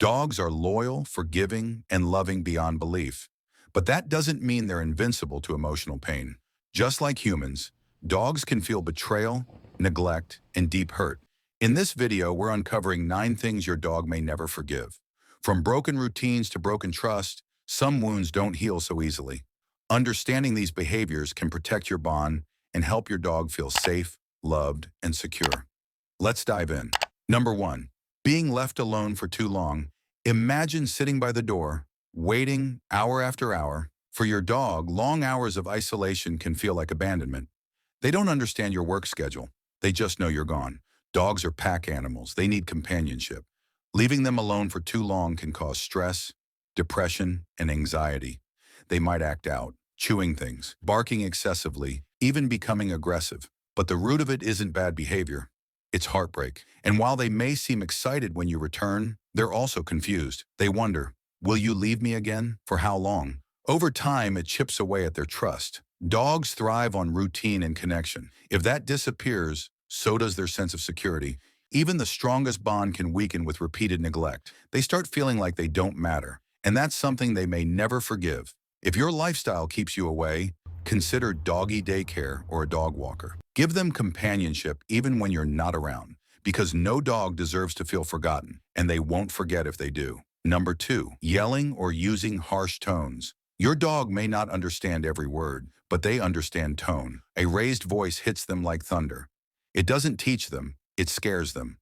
Dogs are loyal, forgiving, and loving beyond belief. But that doesn't mean they're invincible to emotional pain. Just like humans, dogs can feel betrayal, neglect, and deep hurt. In this video, we're uncovering 9 things your dog may never forgive. From broken routines to broken trust, some wounds don't heal so easily. Understanding these behaviors can protect your bond and help your dog feel safe, loved, and secure. Let's dive in. Number 1. Being left alone for too long. Imagine sitting by the door, waiting hour after hour. For your dog, long hours of isolation can feel like abandonment. They don't understand your work schedule. They just know you're gone. Dogs are pack animals. They need companionship. Leaving them alone for too long can cause stress, depression, and anxiety. They might act out, chewing things, barking excessively, even becoming aggressive. But the root of it isn't bad behavior. It's heartbreak. And while they may seem excited when you return, they're also confused. They wonder, will you leave me again? For how long? Over time, it chips away at their trust. Dogs thrive on routine and connection. If that disappears, so does their sense of security. Even the strongest bond can weaken with repeated neglect. They start feeling like they don't matter, and that's something they may never forgive. If your lifestyle keeps you away, consider doggy daycare or a dog walker. Give them companionship even when you're not around, because no dog deserves to feel forgotten, and they won't forget if they do. Number 2, yelling or using harsh tones. Your dog may not understand every word, but they understand tone. A raised voice hits them like thunder. It doesn't teach them, it scares them.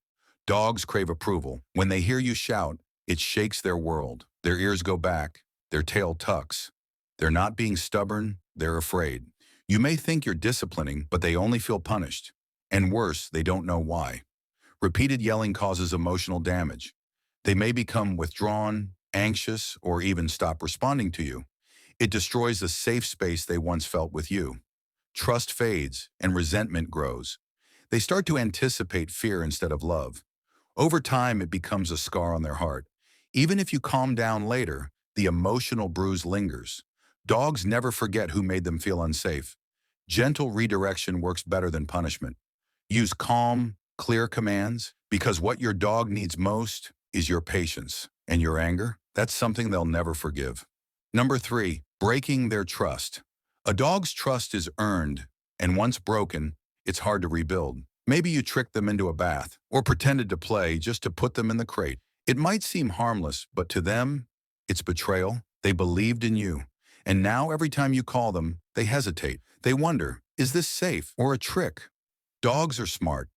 Dogs crave approval. When they hear you shout, it shakes their world. Their ears go back, their tail tucks. They're not being stubborn, they're afraid. You may think you're disciplining, but they only feel punished. And worse, they don't know why. Repeated yelling causes emotional damage. They may become withdrawn, anxious, or even stop responding to you. It destroys the safe space they once felt with you. Trust fades, and resentment grows. They start to anticipate fear instead of love. Over time, it becomes a scar on their heart. Even if you calm down later, the emotional bruise lingers. Dogs never forget who made them feel unsafe. Gentle redirection works better than punishment. Use calm, clear commands, because what your dog needs most is your patience. And your anger, that's something they'll never forgive. Number 3, breaking their trust. A dog's trust is earned, and once broken, it's hard to rebuild. Maybe you tricked them into a bath or pretended to play just to put them in the crate. It might seem harmless, but to them, it's betrayal. They believed in you. And now every time you call them, they hesitate. They wonder, is this safe or a trick? Dogs are smart.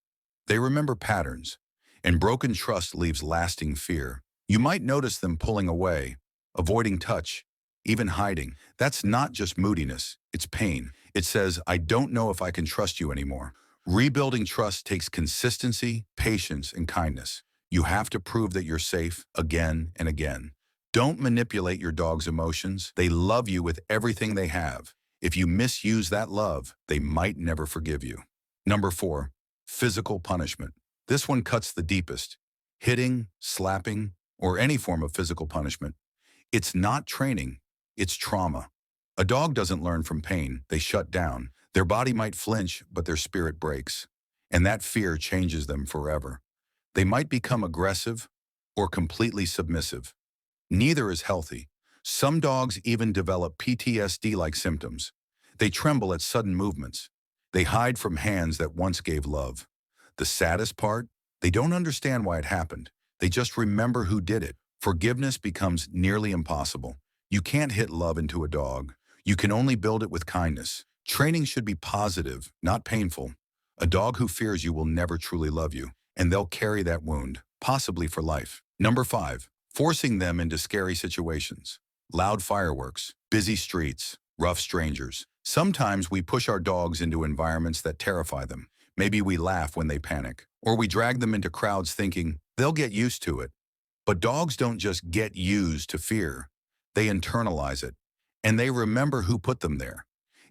They remember patterns, and broken trust leaves lasting fear. You might notice them pulling away, avoiding touch, even hiding. That's not just moodiness, it's pain. It says, I don't know if I can trust you anymore. Rebuilding trust takes consistency, patience, and kindness. You have to prove that you're safe again and again. Don't manipulate your dog's emotions. They love you with everything they have. If you misuse that love, they might never forgive you. Number 4, physical punishment. This one cuts the deepest. Hitting, slapping, or any form of physical punishment. It's not training, it's trauma. A dog doesn't learn from pain, they shut down. Their body might flinch, but their spirit breaks. And that fear changes them forever. They might become aggressive or completely submissive. Neither is healthy. Some dogs even develop PTSD-like symptoms. They tremble at sudden movements. They hide from hands that once gave love. The saddest part? They don't understand why it happened. They just remember who did it. Forgiveness becomes nearly impossible. You can't hit love into a dog. You can only build it with kindness. Training should be positive, not painful. A dog who fears you will never truly love you, and they'll carry that wound, possibly for life. Number 5, forcing them into scary situations. Loud fireworks, busy streets, rough strangers. Sometimes we push our dogs into environments that terrify them. Maybe we laugh when they panic, or we drag them into crowds thinking they'll get used to it. But dogs don't just get used to fear. They internalize it, and they remember who put them there.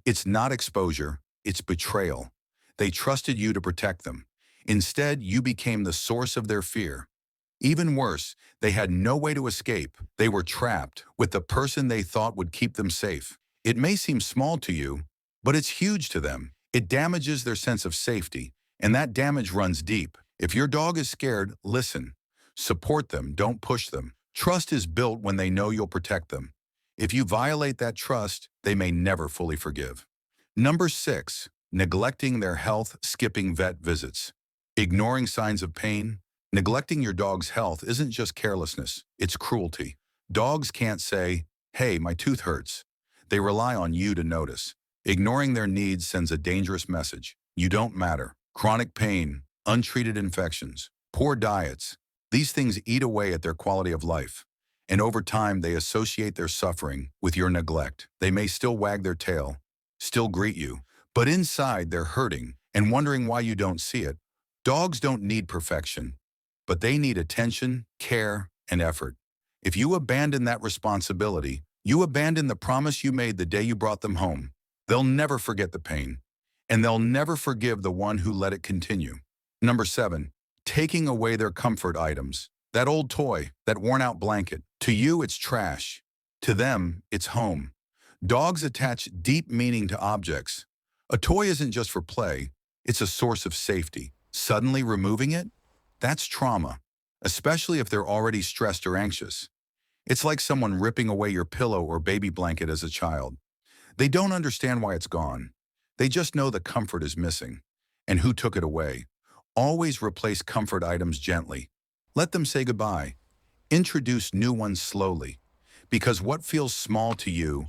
It's not exposure, it's betrayal. They trusted you to protect them. Instead, you became the source of their fear. Even worse, they had no way to escape. They were trapped with the person they thought would keep them safe. It may seem small to you, but it's huge to them. It damages their sense of safety, and that damage runs deep. If your dog is scared, listen. Support them, don't push them. Trust is built when they know you'll protect them. If you violate that trust, they may never fully forgive. Number 6, neglecting their health, skipping vet visits. Ignoring signs of pain. Neglecting your dog's health isn't just carelessness, it's cruelty. Dogs can't say, "Hey, my tooth hurts." They rely on you to notice. Ignoring their needs sends a dangerous message. You don't matter. Chronic pain, untreated infections, poor diets, these things eat away at their quality of life. And over time, they associate their suffering with your neglect. They may still wag their tail, still greet you, but inside they're hurting and wondering why you don't see it. Dogs don't need perfection, but they need attention, care, and effort. If you abandon that responsibility, you abandon the promise you made the day you brought them home. They'll never forget the pain, and they'll never forgive the one who let it continue. Number 7, taking away their comfort items. That old toy, that worn-out blanket. To you, it's trash. To them, it's home. Dogs attach deep meaning to objects. A toy isn't just for play, it's a source of safety. Suddenly removing it? That's trauma, especially if they're already stressed or anxious. It's like someone ripping away your pillow or baby blanket as a child. They don't understand why it's gone. They just know the comfort is missing. And who took it away? Always replace comfort items gently. Let them say goodbye. Introduce new ones slowly. Because what feels small to you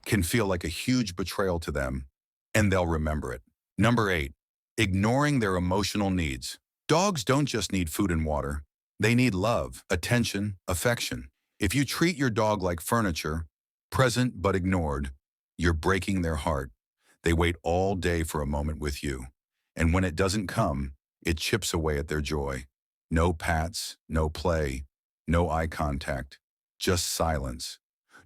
can feel like a huge betrayal to them, and they'll remember it. Number 8, ignoring their emotional needs. Dogs don't just need food and water. They need love, attention, affection. If you treat your dog like furniture, present but ignored, you're breaking their heart. They wait all day for a moment with you. And when it doesn't come, it chips away at their joy. No pats, no play, no eye contact, just silence.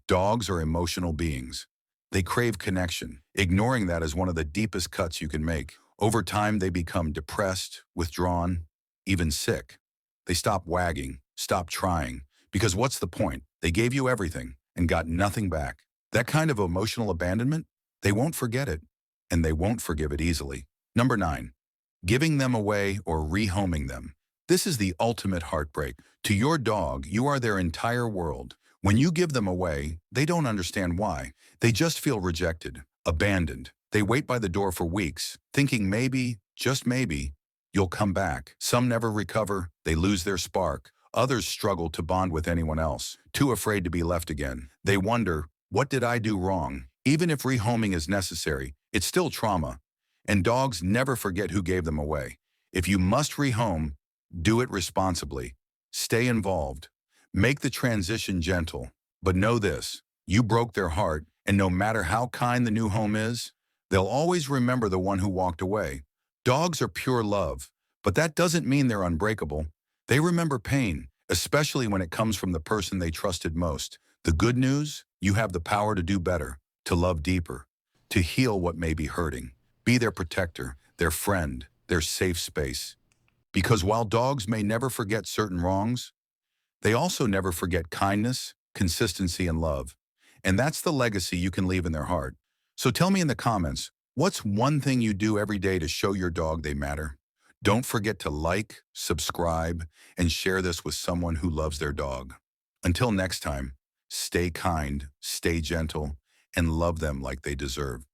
Dogs are emotional beings. They crave connection. Ignoring that is one of the deepest cuts you can make. Over time, they become depressed, withdrawn, even sick. They stop wagging, stop trying, because what's the point? They gave you everything and got nothing back. That kind of emotional abandonment, they won't forget it, and they won't forgive it easily. Number 9, giving them away or rehoming them. This is the ultimate heartbreak. To your dog, you are their entire world. When you give them away, they don't understand why. They just feel rejected, abandoned. They wait by the door for weeks, thinking maybe, just maybe, you'll come back. Some never recover, they lose their spark. Others struggle to bond with anyone else, too afraid to be left again. They wonder, what did I do wrong? Even if rehoming is necessary, it's still trauma. And dogs never forget who gave them away. If you must rehome, do it responsibly. Stay involved. Make the transition gentle. But know this, you broke their heart, and no matter how kind the new home is, they'll always remember the one who walked away. Dogs are pure love, but that doesn't mean they're unbreakable. They remember pain, especially when it comes from the person they trusted most. The good news, you have the power to do better, to love deeper, to heal what may be hurting. Be their protector, their friend, their safe space. Because while dogs may never forget certain wrongs, they also never forget kindness, consistency, and love. And that's the legacy you can leave in their heart. So tell me in the comments, what's one thing you do every day to show your dog they matter? Don't forget to like, subscribe, and share this with someone who loves their dog. Until next time, stay kind, stay gentle, and love them like they deserve.